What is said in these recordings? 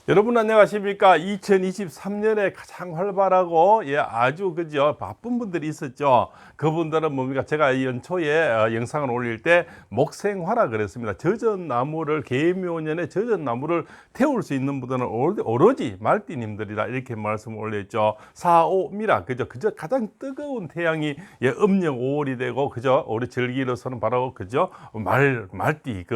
여러분 안녕하십니까? 2023년에 가장 활발하고 아주 그죠 바쁜 분들이 있었죠. 그분들은 뭡니까? 제가 이 연초에 영상을 올릴 때 목생화라 그랬습니다. 젖은 나무를 계묘년에 젖은 나무를 태울 수 있는 분들은 오로지 말띠님들이다 이렇게 말씀을 올렸죠. 4.5미라 그죠? 가장 뜨거운 태양이 음력 5월이 되고 그죠? 우리 절기로서는 바로 그죠? 말띠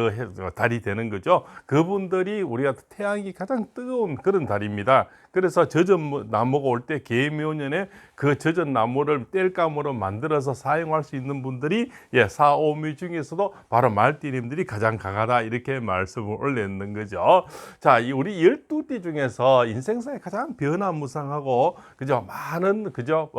달이 되는 거죠. 그분들이 우리가 태양이 가장 뜨거운 그런 달입니다. 그래서 젖은 나무가 올 때 계묘년에 그 젖은 나무를 땔감으로 만들어서 사용할 수 있는 분들이 4.5미 중에서도 바로 말띠님들이 가장 강하다 이렇게 말씀을 올렸는 거죠. 자, 우리 12띠 중에서 인생사에 가장 변화무쌍하고 그죠 많은 그죠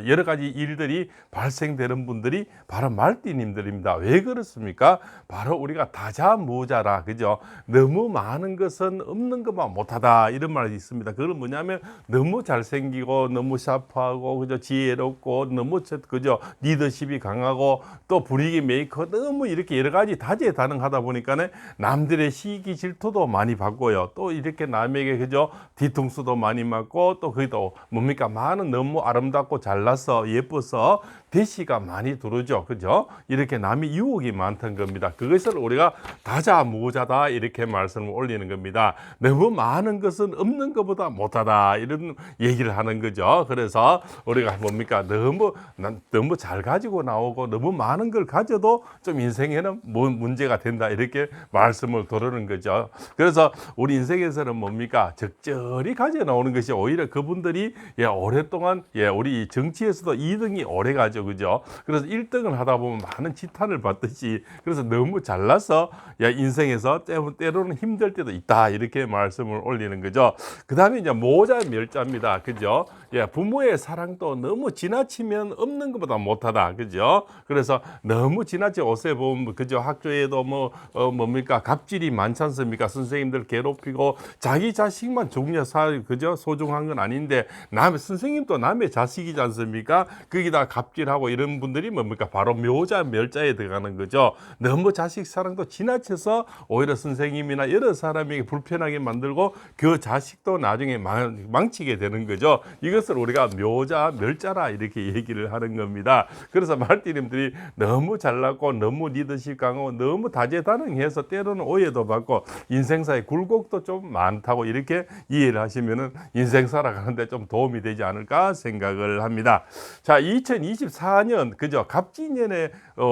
여러 가지 일들이 발생되는 분들이 바로 말띠님들입니다. 왜 그렇습니까? 바로 우리가 다자모자라 그죠? 너무 많은 것은 없는 것만 못하다 이런 말이 있습니다. 그건 뭐냐면 너무 잘생기고 너무 샤프하고 그죠 지혜롭고 너무 그죠 리더십이 강하고 또 분위기 메이커 너무 이렇게 여러 가지 다재다능하다 보니까는 남들의 시기 질투도 많이 받고요. 또 이렇게 남에게 그죠 뒤통수도 많이 맞고 또 거기도 뭡니까 많은 너무 아름답고 잘나서 예뻐서 대시가 많이 들어오죠. 그죠? 이렇게 남이 유혹이 많다는 겁니다. 그것을 우리가 다자모자다 이렇게 말씀을 올리는 겁니다. 너무 많은 것은 없는 것보다 못하다 이런 얘기를 하는 거죠. 그래서 우리가 뭡니까 너무 잘 가지고 나오고 너무 많은 걸 가져도 좀 인생에는 문제가 된다 이렇게 말씀을 드리는 거죠. 그래서 우리 인생에서는 뭡니까 적절히 가져 나오는 것이 오히려 그분들이 오랫동안 우리 정치에서도 2등이 오래 가죠. 그죠? 그래서 1등을 하다 보면 많은 지탄을 받듯이 그래서 너무 잘나서 인생에서 때로는 힘들 때도 있다 이렇게 말씀을 올리는 거죠. 그 다음에 이제 모자 멸자입니다. 그죠? 부모의 사랑도 너무 지나치면 없는 것보다 못하다. 그죠? 그래서 너무 지나치 옷에 보면 그죠? 학교에도 뭡니까 갑질이 많지 않습니까? 선생님들 괴롭히고 자기 자식만 그죠? 소중한 건 아닌데 선생님도 남의 자식이지 않습니까? 거기다 갑질하고 이런 분들이 뭡니까? 바로 묘자 멸자에 들어가는 거죠. 너무 자식 사랑도 지나쳐서 오히려 선생님이나 여러 사람에게 불편하게 만들고 그 자식도 나중에 망치게 되는 거죠. 이것을 우리가 묘자 멸자라 이렇게 얘기를 하는 겁니다. 그래서 말띠님들이 너무 잘났고 너무 리더십 강하고 너무 다재다능해서 때로는 오해도 받고 인생사에 굴곡도 좀 많다고 이렇게 이해를 하시면은 인생 살아가는데 좀 도움이 되지 않을까 생각을 합니다. 자, 2024년 그죠 갑진년에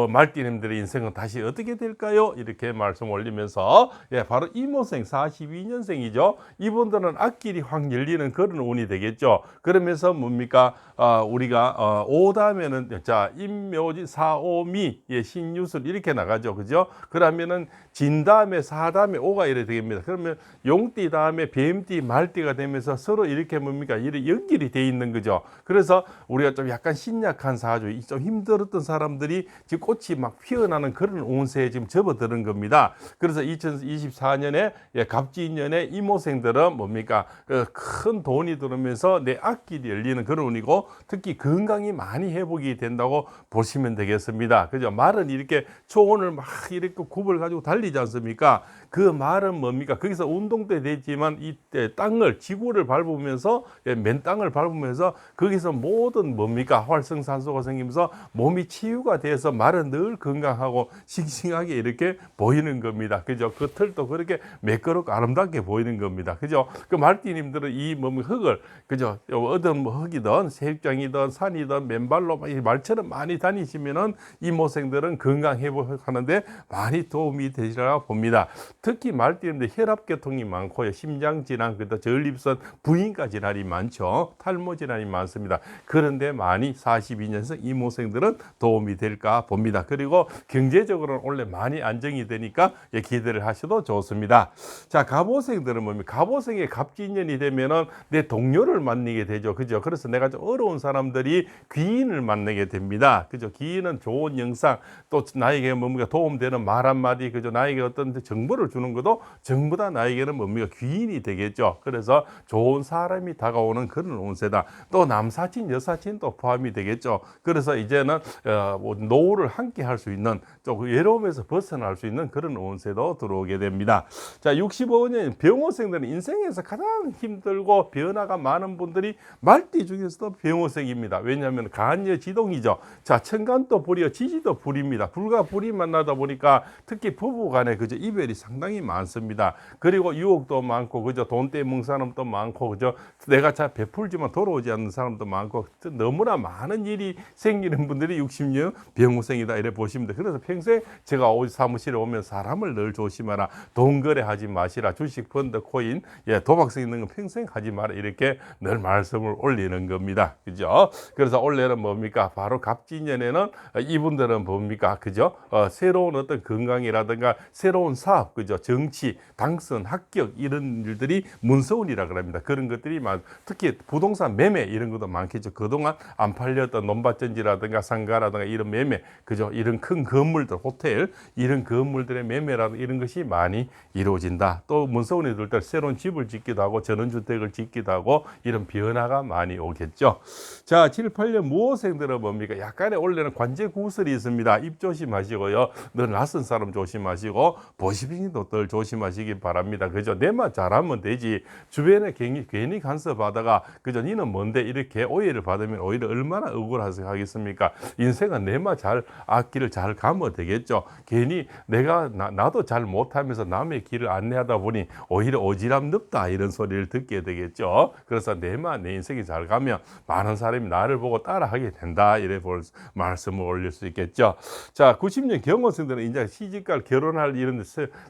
말띠님들의 인생은 다시 어떻게 될까요? 이렇게 말씀 올리면서 바로 이모생 42년생이죠. 이분들은 앞길이 확 열리는 그런 운이 되겠죠. 그러면서 뭡니까 우리가 5 다음에는 자 임묘지 4.5미 신유술 이렇게 나가죠. 그죠? 그러면은 진 다음에 4 다음에 5가 이래 되겠습니다. 그러면 용띠 다음에 뱀띠 말띠가 되면서 서로 이렇게 뭡니까 이렇게 연결이 돼 있는 거죠. 그래서 우리가 좀 약간 신약한 사주 좀 힘들었던 사람들이 지금 꽃이 막 피어나는 그런 운세에 지금 접어드는 겁니다. 그래서 2024년에 갑진년에 이모생들은 뭡니까 큰 돈이 들어오면서 내 앞길이 열리는 그런 운이고 특히 건강이 많이 회복이 된다고 보시면 되겠습니다. 그죠? 말은 이렇게 초원을 막 이렇게 굽을 가지고 달리지 않습니까? 그 말은 뭡니까? 거기서 운동도 되지만 이 땅을 지구를 밟으면서 맨 땅을 밟으면서 거기서 모든 뭡니까 활성산소가 생기면서 몸이 치유가 돼서 말은 늘 건강하고 싱싱하게 이렇게 보이는 겁니다. 그죠? 그 털도 그렇게 매끄럽고 아름답게 보이는 겁니다. 그죠? 그 말띠님들은 이 흙을 그죠? 어떤 흙이든 새입장이든 산이든 맨발로 말처럼 많이 다니시면은 이모생들은 건강 회복하는데 많이 도움이 되리라 봅니다. 특히 말띠님들 혈압계통이 많고요. 심장질환, 전립선, 부인과 질환이 많죠. 탈모 질환이 많습니다. 그런데 많이 42년생 이모생들은 도움이 될까 봅니다. 그리고 경제적으로는 원래 많이 안정이 되니까 기대를 하셔도 좋습니다. 자, 갑오생들은 뭡니까? 갑오생의 갑진년이 되면은 내 동료를 만나게 되죠. 그죠? 그래서 내가 좀 어려운 사람들이 귀인을 만나게 됩니다. 그죠? 귀인은 좋은 영상, 또 나에게 뭡니까? 도움되는 말 한마디, 그죠? 나에게 어떤 정보를 주는 것도 전부 다 나에게는 뭡니까? 귀인이 되겠죠. 그래서 좋은 사람이 다가오는 그런 운세다. 또 남사친, 여사친도 포함이 되겠죠. 그래서 이제는 뭐 노후를 함께 할 수 있는 좀 외로움에서 벗어날 수 있는 그런 운세도 들어오게 됩니다. 자, 65년 병호생들은 인생에서 가장 힘들고 변화가 많은 분들이 말띠 중에서도 병호생입니다. 왜냐하면 간여 지동이죠. 자, 천간도 불이요, 지지도 불입니다. 불과 불이 만나다 보니까 특히 부부 간에 그저 이별이 상당히 많습니다. 그리고 유혹도 많고 그저 돈 때문 사람도 많고 그저 내가 잘 베풀지만 돌아오지 않는 사람도 많고 너무나 많은 일이 생기는 분들이 60년 병호생이다 이래 보시면 돼요. 그래서 평소에 제가 사무실에 오면 사람을 늘 조심하라, 돈 거래하지 마시라, 주식, 펀드, 코인, 도박성 있는 건 평생 하지 마라 이렇게 늘 말씀을 올리는 겁니다. 그죠? 그래서 올해는 뭡니까? 바로 갑진년에는 이분들은 뭡니까? 그죠? 새로운 어떤 건강이라든가 새로운 사업, 그죠? 정치, 당선, 합격 이런 일들이 문서운이라 그럽니다. 그런 것들이 특히 부동산 매매 이런 것도 많겠죠. 그동안 안 팔렸던 논밭전지라든가 상가라든가 이런 매매, 그죠? 이런 큰 건물들, 호텔 이런 건물들의 매매라든가 이런 것이 많이 이루어진다. 또 문서운이 들 때 새로운 집을 짓기도 하고 전원주택을 짓기도 하고 이런 변화가 많이 오겠죠. 자, 7, 8년 무호생들은 뭡니까? 약간의 원래는 관제 구설이 있습니다. 입 조심하시고요. 늘 낯선 사람 조심하시고 보시빙도 늘 조심하시기 바랍니다. 그죠? 내만 잘하면 되지. 주변에 괜히 간섭하다가 그죠? 니는 뭔데 이렇게 오해를 받으면 오히려 얼마나 억울하겠습니까? 인생은 내만 잘 앞길을 잘 가면 되겠죠. 괜히 나도 잘 못하면서 남의 길을 안내하다 보니 오히려 오지랖 넓다 이런 소리를 듣게 되겠죠. 그래서 내 인생이 잘 가면 많은 사람이 나를 보고 따라하게 된다 이래 말씀을 올릴 수 있겠죠. 자, 90년 경호생들은 이제 시집갈 결혼할 이런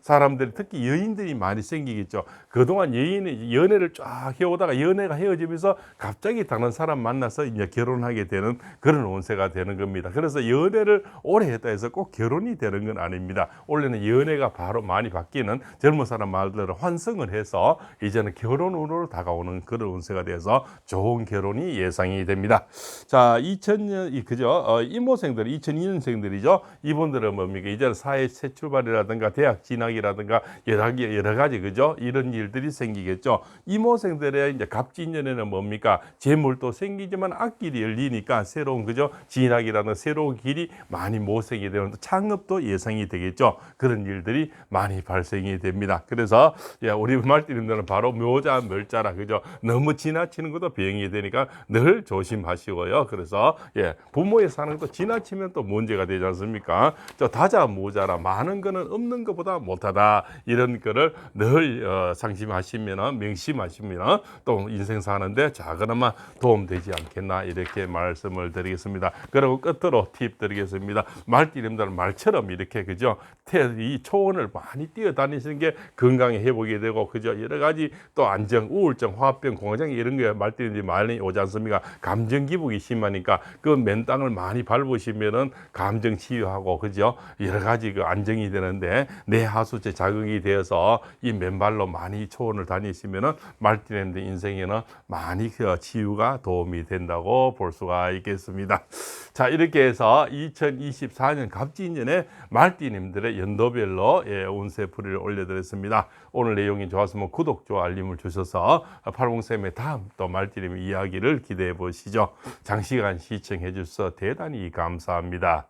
사람들이 특히 여인들이 많이 생기겠죠. 그동안 연애를 쫙 해오다가 연애가 헤어지면서 갑자기 다른 사람 만나서 이제 결혼하게 되는 그런 운세가 되는 겁니다. 그래서 연애를 오래 했다 해서 꼭 결혼이 되는 건 아닙니다. 원래는 연애가 바로 많이 바뀌는 젊은 사람 말대로 환승을 해서 이제는 결혼으로 다가오는 그런 운세가 돼서 좋은 결혼이 예상이 됩니다. 자, 2000년 그죠? 이모생들 2002년생들이죠. 이분들은 뭡니까? 이제는 사회 새 출발이라든가 대학 진학이라든가 여러 가지 그죠? 이런 일들이 생기겠죠. 이모생들의 이제 갑진년에는 뭡니까? 재물도 생기지만 앞길이 열리니까 새로운 그죠? 진학이라든가 새로운 길이 많이 모색이 되는 창업도 예상이 되겠죠. 그런 일들이 많이 발생이 됩니다. 그래서 우리 말띠님들은 바로 묘자, 멸자라 그죠? 너무 지나치는 것도 병이 되니까 늘 조심하시고요. 그래서 부모의 사는 것도 지나치면 또 문제가 되지 않습니까? 다자 모자라 많은 거는 없는 것보다 못하다 이런 거를 늘 상심하시면 명심하시면 또 인생 사는데 작은만 도움되지 않겠나 이렇게 말씀을 드리겠습니다. 그리고 끝으로 팁 드리겠습니다. 말띠님들 말처럼 이렇게 그죠? 이 초원을 많이 뛰어다니시는 게 건강에 회복이 되고 그죠? 여러 가지 또 안정, 우울증, 화병, 공황장 이런 게 말띠님들이 많이 오지 않습니까? 감정 기복이 심하니까 그 맨 땅을 많이 밟으시면은 감정 치유하고 그죠? 여러 가지 그 안정이 되는데 내 하수체 자극이 되어서 이 맨발로 많이 초원을 다니시면은 말띠님들 인생에는 많이 치유가 도움이 된다고 볼 수가 있겠습니다. 자, 이렇게 해서 2024년 갑진년에 말띠님들의 연도별로 운세풀이를 올려드렸습니다. 오늘 내용이 좋았으면 구독, 좋아, 알림을 주셔서 팔봉쌤의 다음 또 말띠님 이야기를 기대해 보시죠. 장시간 시청해 주셔서 대단히 감사합니다.